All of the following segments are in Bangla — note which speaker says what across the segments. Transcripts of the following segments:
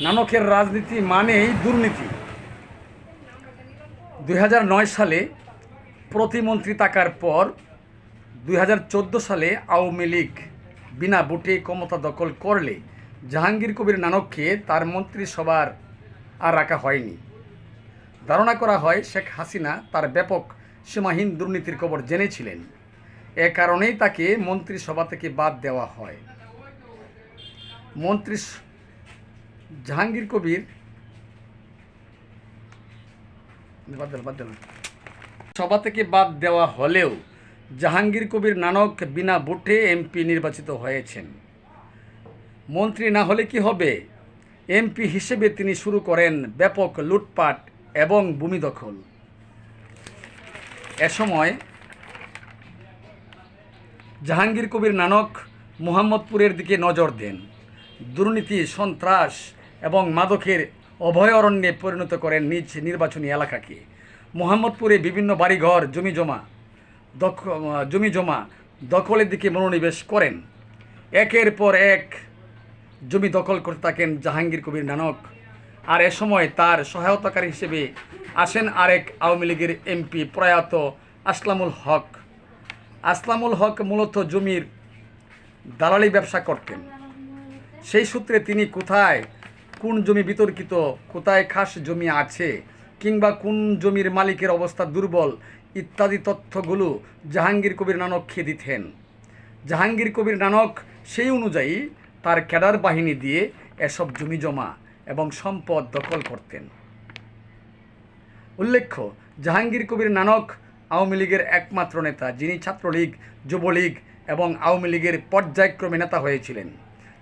Speaker 1: নানকের রাজনীতি মানেই দুর্নীতি। 2009 সালে প্রতিমন্ত্রী থাকার পর 2014 সালে আওয়ামী লীগ বিনা ভোটে ক্ষমতা দখল করলে জাহাঙ্গীর কবির নানককে তার মন্ত্রিসভার আর রাখা হয়নি। ধারণা করা হয় শেখ হাসিনা তার ব্যাপক সীমাহীন দুর্নীতির খবর জেনেছিলেন। এ কারণেই তাকে মন্ত্রিসভা থেকে বাদ দেওয়া হয়। জাহাঙ্গীর কবির সভা থেকে বাদ দেওয়া হলেও জাহাঙ্গীর কবির নানক বিনা ভোটে এমপি নির্বাচিত হয়েছেন। মন্ত্রী না হলে কি হবে? এমপি হিসেবে তিনি শুরু করেন ব্যাপক লুটপাট এবং ভূমি দখল। এ সময় জাহাঙ্গীর কবির নানক মোহাম্মদপুরের দিকে নজর দেন। দুর্নীতি, সন্ত্রাস এবং মাদকের অভয়ারণ্যে পরিণত করেন নিজ নির্বাচনী এলাকাকে। মোহাম্মদপুরে বিভিন্ন বাড়িঘর জমি জমা দখলের দিকে মনোনিবেশ করেন। একের পর এক জমি দখল করতে থাকেন জাহাঙ্গীর কবির নানক। আর এ সময় তার সহায়তাকারী হিসেবে আসেন আরেক আওয়ামী লীগের এমপি প্রয়াত আসলামুল হক। আসলামুল হক মূলত জমির দালালি ব্যবসা করতেন। সেই সূত্রে তিনি কোথায় কোন জমি বিতর্কিত, কোথায় খাস জমি আছে, কিংবা কোন জমির মালিকের অবস্থা দুর্বল ইত্যাদি তথ্যগুলো জাহাঙ্গীর কবির নানককে দিতেন। জাহাঙ্গীর কবির নানক সেই অনুযায়ী তার ক্যাডার বাহিনী দিয়ে এসব জমি জমা এবং সম্পদ দখল করতেন। উল্লেখ্য, জাহাঙ্গীর কবির নানক আওয়ামী লীগের একমাত্র নেতা যিনি ছাত্রলীগ, যুবলীগ এবং আওয়ামী লীগের পর্যায়ক্রমে নেতা হয়েছিলেন।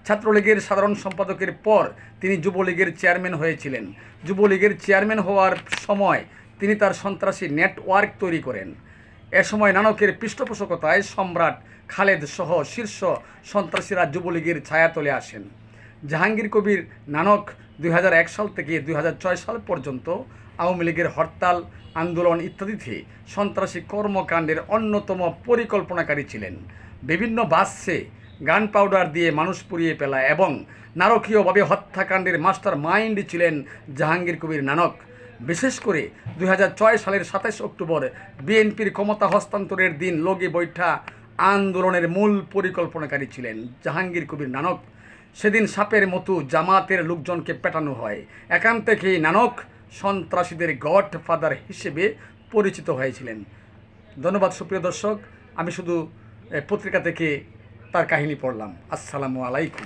Speaker 1: ছাত্রলীগের সাধারণ সম্পাদকের পর তিনি যুবলীগের চেয়ারম্যান হয়েছিলেন। যুবলীগের চেয়ারম্যান হওয়ার সময় তিনি তার সন্ত্রাসী নেটওয়ার্ক তৈরি করেন। এ সময় নানকের পৃষ্ঠপোষকতায় সম্রাট খালেদ সহ শীর্ষ সন্ত্রাসীরা যুবলীগের ছায়াতলে আসেন। জাহাঙ্গীর কবির নানক 2001 সাল থেকে 2006 সাল পর্যন্ত আওয়ামী লীগের হরতাল, আন্দোলন ইত্যাদিতে সন্ত্রাসী কর্মকাণ্ডের অন্যতম পরিকল্পনাকারী ছিলেন। বিভিন্ন বাসে গান পাউডার দিয়ে মানুষ পুড়িয়ে ফেলা এবং নারকীয়ভাবে হত্যাকাণ্ডের মাস্টার মাইন্ড ছিলেন জাহাঙ্গীর কবির নানক। বিশেষ করে 2006 সালের 27 অক্টোবর বিএনপির ক্ষমতা হস্তান্তরের দিন লগি বৈঠা আন্দোলনের মূল পরিকল্পনাকারী ছিলেন জাহাঙ্গীর কবির নানক। সেদিন সাপের মতো জামাতের লোকজনকে পেটানো হয়। এখান থেকেই নানক সন্ত্রাসীদের গডফাদার হিসেবে পরিচিত হয়েছিলেন। ধন্যবাদ সুপ্রিয় দর্শক, আমি শুধু পত্রিকা থেকে তার কাহিনী পড়লাম। আসসালামু আলাইকুম।